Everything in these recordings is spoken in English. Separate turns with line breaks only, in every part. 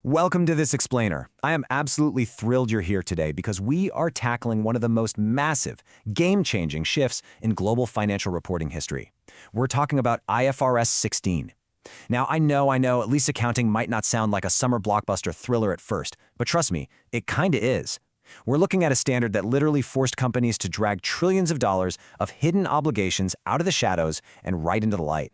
Welcome to this explainer. I am absolutely thrilled you're here today because we are tackling one of the most massive, game-changing shifts in global financial reporting history. We're talking about IFRS 16. Now, I know, lease accounting might not sound like a summer blockbuster thriller at first, but trust me, it kinda is. We're looking at a standard that literally forced companies to drag trillions of dollars of hidden obligations out of the shadows and right into the light.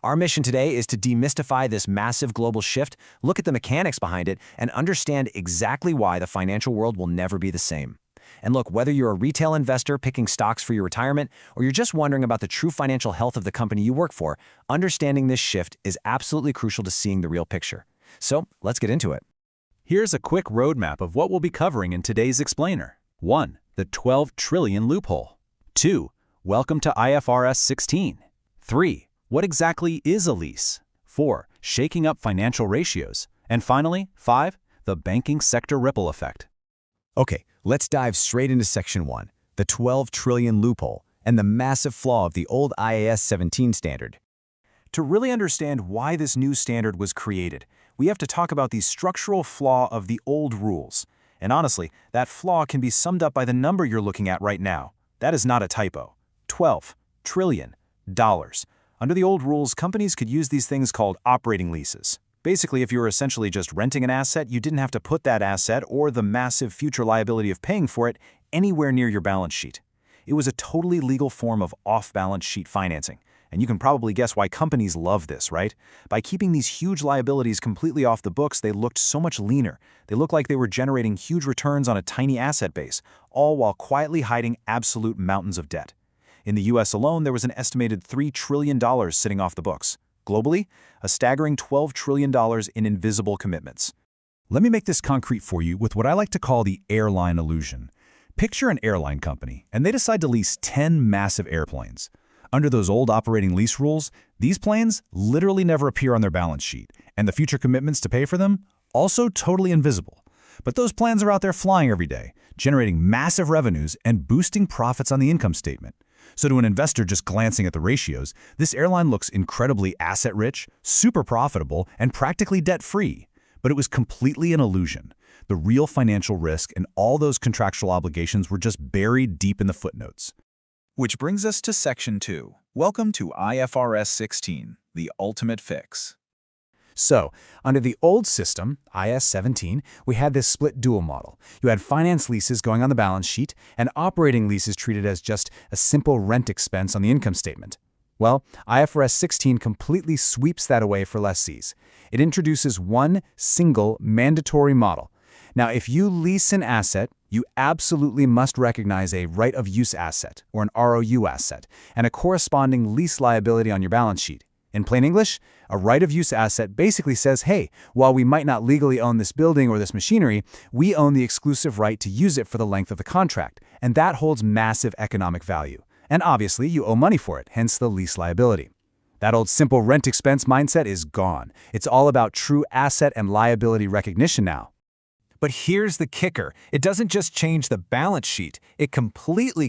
Our mission today is to demystify this massive global shift, look at the mechanics behind it, and understand exactly why the financial world will never be the same. And look, whether you're a retail investor picking stocks for your retirement, or you're just wondering about the true financial health of the company you work for, understanding this shift is absolutely crucial to seeing the real picture. So, let's get into it.
Here's a quick roadmap of what we'll be covering in today's explainer. 1. The 12 trillion loophole. 2. Welcome to IFRS 16. 3. What exactly is a lease? 4. Shaking up financial ratios. And finally, 5. The banking sector ripple effect.
Okay, let's dive straight into Section 1, the 12 trillion loophole, and the massive flaw of the old IAS 17 standard. To really understand why this new standard was created, we have to talk about the structural flaw of the old rules. And honestly, that flaw can be summed up by the number you're looking at right now. That is not a typo. $12 trillion. Under the old rules, companies could use these things called operating leases. Basically, if you were essentially just renting an asset, you didn't have to put that asset or the massive future liability of paying for it anywhere near your balance sheet. It was a totally legal form of off-balance sheet financing. And you can probably guess why companies love this, right? By keeping these huge liabilities completely off the books, they looked so much leaner. They looked like they were generating huge returns on a tiny asset base, all while quietly hiding absolute mountains of debt. In the US alone, there was an estimated $3 trillion sitting off the books. Globally, a staggering $12 trillion in invisible commitments.
Let me make this concrete for you with what I like to call the airline illusion. Picture an airline company, and they decide to lease 10 massive airplanes. Under those old operating lease rules, these planes literally never appear on their balance sheet, and the future commitments to pay for them, also totally invisible. But those planes are out there flying every day, generating massive revenues and boosting profits on the income statement. So to an investor just glancing at the ratios, this airline looks incredibly asset-rich, super profitable, and practically debt-free. But it was completely an illusion. The real financial risk and all those contractual obligations were just buried deep in the footnotes.
Which brings us to Section 2. Welcome to IFRS 16, the ultimate fix.
So, under the old system, IAS 17, we had this split dual model. You had finance leases going on the balance sheet and operating leases treated as just a simple rent expense on the income statement. Well, IFRS 16 completely sweeps that away for lessees. It introduces one single mandatory model. Now, if you lease an asset, you absolutely must recognize a right-of-use asset, or an ROU asset, and a corresponding lease liability on your balance sheet. In plain English, a right-of-use asset basically says, hey, while we might not legally own this building or this machinery, we own the exclusive right to use it for the length of the contract, and that holds massive economic value. And obviously, you owe money for it, hence the lease liability. That old simple rent expense mindset is gone. It's all about true asset and liability recognition now.
But here's the kicker. It doesn't just change the balance sheet. It completely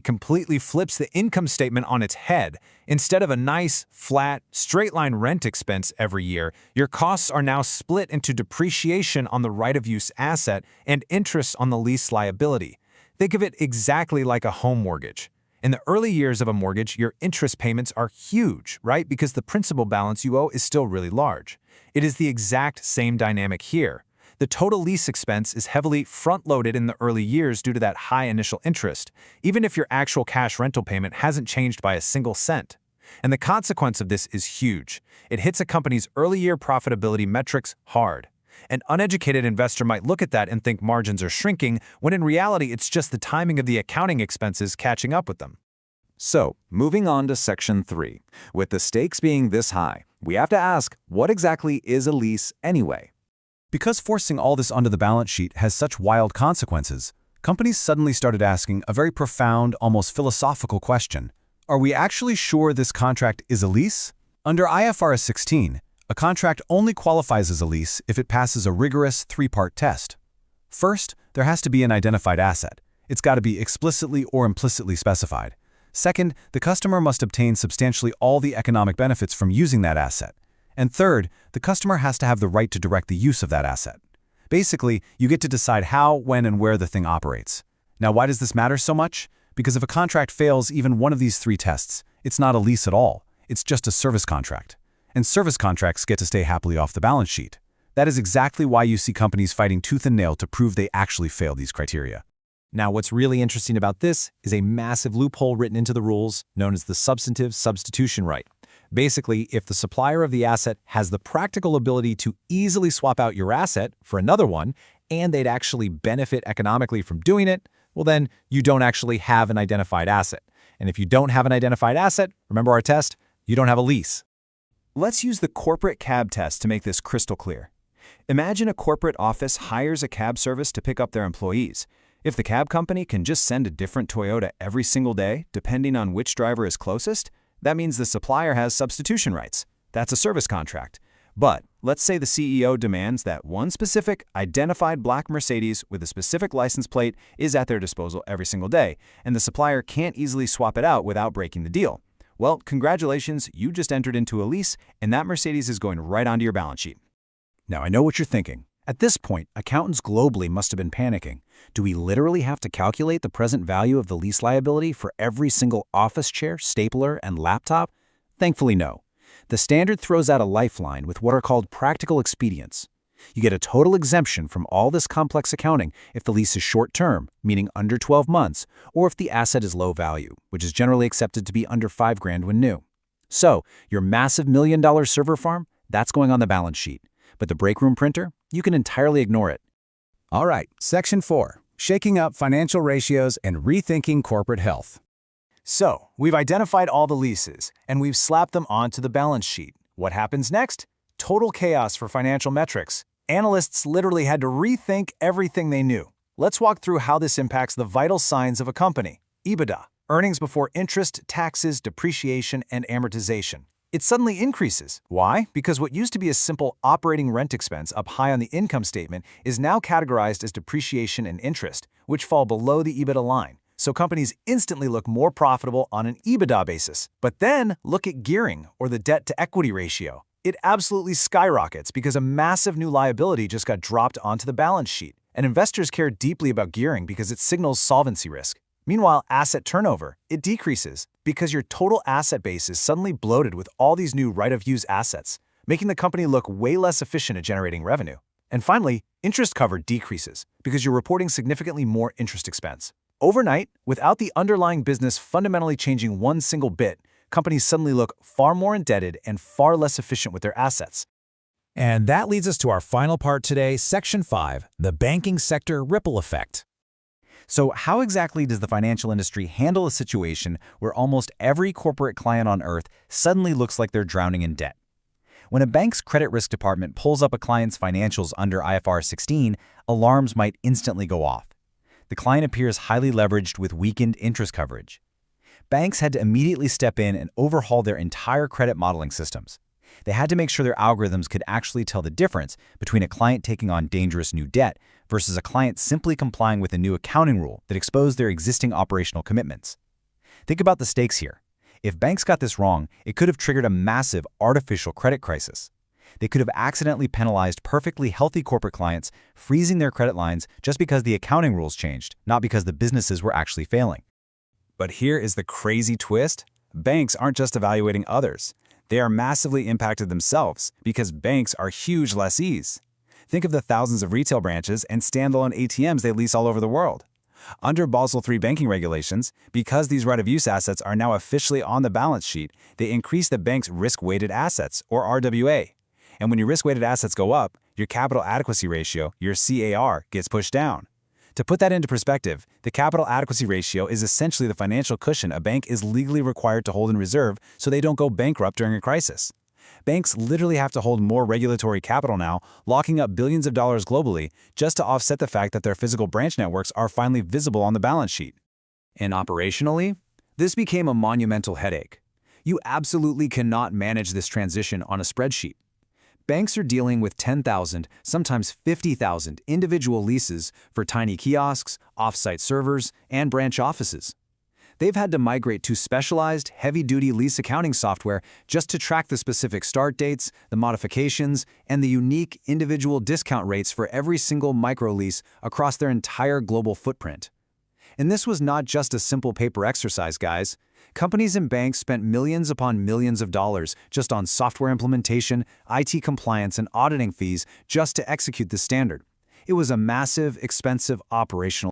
flips the income statement on its head. Instead of a nice, flat, straight-line rent expense every year, your costs are now split into depreciation on the right-of-use asset and interest on the lease liability. Think of it exactly like a home mortgage. In the early years of a mortgage, your interest payments are huge, right? Because the principal balance you owe is still really large. It is the exact same dynamic here. The total lease expense is heavily front-loaded in the early years due to that high initial interest, even if your actual cash rental payment hasn't changed by a single cent. And the consequence of this is huge. It hits a company's early-year profitability metrics hard. An uneducated investor might look at that and think margins are shrinking, when in reality it's just the timing of the accounting expenses catching up with them.
So, moving on to Section 3. With the stakes being this high, we have to ask, what exactly is a lease anyway?
Because forcing all this onto the balance sheet has such wild consequences, companies suddenly started asking a very profound, almost philosophical question. Are we actually sure this contract is a lease? Under IFRS 16, a contract only qualifies as a lease if it passes a rigorous three-part test. First, there has to be an identified asset. It's got to be explicitly or implicitly specified. Second, the customer must obtain substantially all the economic benefits from using that asset. And third, the customer has to have the right to direct the use of that asset. Basically, you get to decide how, when, and where the thing operates. Now, why does this matter so much? Because if a contract fails even one of these three tests, it's not a lease at all. It's just a service contract. And service contracts get to stay happily off the balance sheet. That is exactly why you see companies fighting tooth and nail to prove they actually fail these criteria.
Now, what's really interesting about this is a massive loophole written into the rules known as the substantive substitution right. Basically, if the supplier of the asset has the practical ability to easily swap out your asset for another one, and they'd actually benefit economically from doing it, well then, you don't actually have an identified asset. And if you don't have an identified asset, remember our test, you don't have a lease.
Let's use the corporate cab test to make this crystal clear. Imagine a corporate office hires a cab service to pick up their employees. If the cab company can just send a different Toyota every single day, depending on which driver is closest, that means the supplier has substitution rights. That's a service contract. But let's say the CEO demands that one specific, identified black Mercedes with a specific license plate is at their disposal every single day, and the supplier can't easily swap it out without breaking the deal. Well, congratulations, you just entered into a lease, and that Mercedes is going right onto your balance sheet.
Now, I know what you're thinking. At this point, accountants globally must have been panicking. Do we literally have to calculate the present value of the lease liability for every single office chair, stapler, and laptop? Thankfully, no. The standard throws out a lifeline with what are called practical expedients. You get a total exemption from all this complex accounting if the lease is short-term, meaning under 12 months, or if the asset is low value, which is generally accepted to be under $5,000 when new. So, your massive million-dollar server farm, that's going on the balance sheet. But the break room printer, you can entirely ignore it.
All right, Section 4, shaking up financial ratios and rethinking corporate health.
So, we've identified all the leases, and we've slapped them onto the balance sheet. What happens next? Total chaos for financial metrics. Analysts literally had to rethink everything they knew. Let's walk through how this impacts the vital signs of a company. EBITDA, earnings before interest, taxes, depreciation, and amortization. It suddenly increases. Why? Because what used to be a simple operating rent expense up high on the income statement is now categorized as depreciation and interest, which fall below the EBITDA line. So companies instantly look more profitable on an EBITDA basis. But then look at gearing, or the debt-to-equity ratio. It absolutely skyrockets because a massive new liability just got dropped onto the balance sheet. And investors care deeply about gearing because it signals solvency risk. Meanwhile, asset turnover, it decreases because your total asset base is suddenly bloated with all these new right-of-use assets, making the company look way less efficient at generating revenue. And finally, interest cover decreases because you're reporting significantly more interest expense. Overnight, without the underlying business fundamentally changing one single bit, companies suddenly look far more indebted and far less efficient with their assets.
And that leads us to our final part today, Section 5, the banking sector ripple effect.
So how exactly does the financial industry handle a situation where almost every corporate client on earth suddenly looks like they're drowning in debt? When a bank's credit risk department pulls up a client's financials under IFRS 16, alarms might instantly go off. The client appears highly leveraged with weakened interest coverage. Banks had to immediately step in and overhaul their entire credit modeling systems. They had to make sure their algorithms could actually tell the difference between a client taking on dangerous new debt versus a client simply complying with a new accounting rule that exposed their existing operational commitments. Think about the stakes here. If banks got this wrong, it could have triggered a massive artificial credit crisis. They could have accidentally penalized perfectly healthy corporate clients, freezing their credit lines just because the accounting rules changed, not because the businesses were actually failing.
But here is the crazy twist. Banks aren't just evaluating others. They are massively impacted themselves because banks are huge lessees. Think of the thousands of retail branches and standalone ATMs they lease all over the world. Under Basel III banking regulations, because these right-of-use assets are now officially on the balance sheet, they increase the bank's risk-weighted assets, or RWA. And when your risk-weighted assets go up, your capital adequacy ratio, your CAR, gets pushed down. To put that into perspective, the capital adequacy ratio is essentially the financial cushion a bank is legally required to hold in reserve so they don't go bankrupt during a crisis. Banks literally have to hold more regulatory capital now, locking up billions of dollars globally just to offset the fact that their physical branch networks are finally visible on the balance sheet. And operationally, this became a monumental headache. You absolutely cannot manage this transition on a spreadsheet. Banks are dealing with 10,000, sometimes 50,000 individual leases for tiny kiosks, off-site servers, and branch offices. they've had to migrate to specialized, heavy-duty lease accounting software just to track the specific start dates, the modifications, and the unique individual discount rates for every single microlease across their entire global footprint. And this was not just a simple paper exercise, guys. Companies and banks spent millions upon millions of dollars just on software implementation, IT compliance, and auditing fees just to execute the standard. It was a massive, expensive operational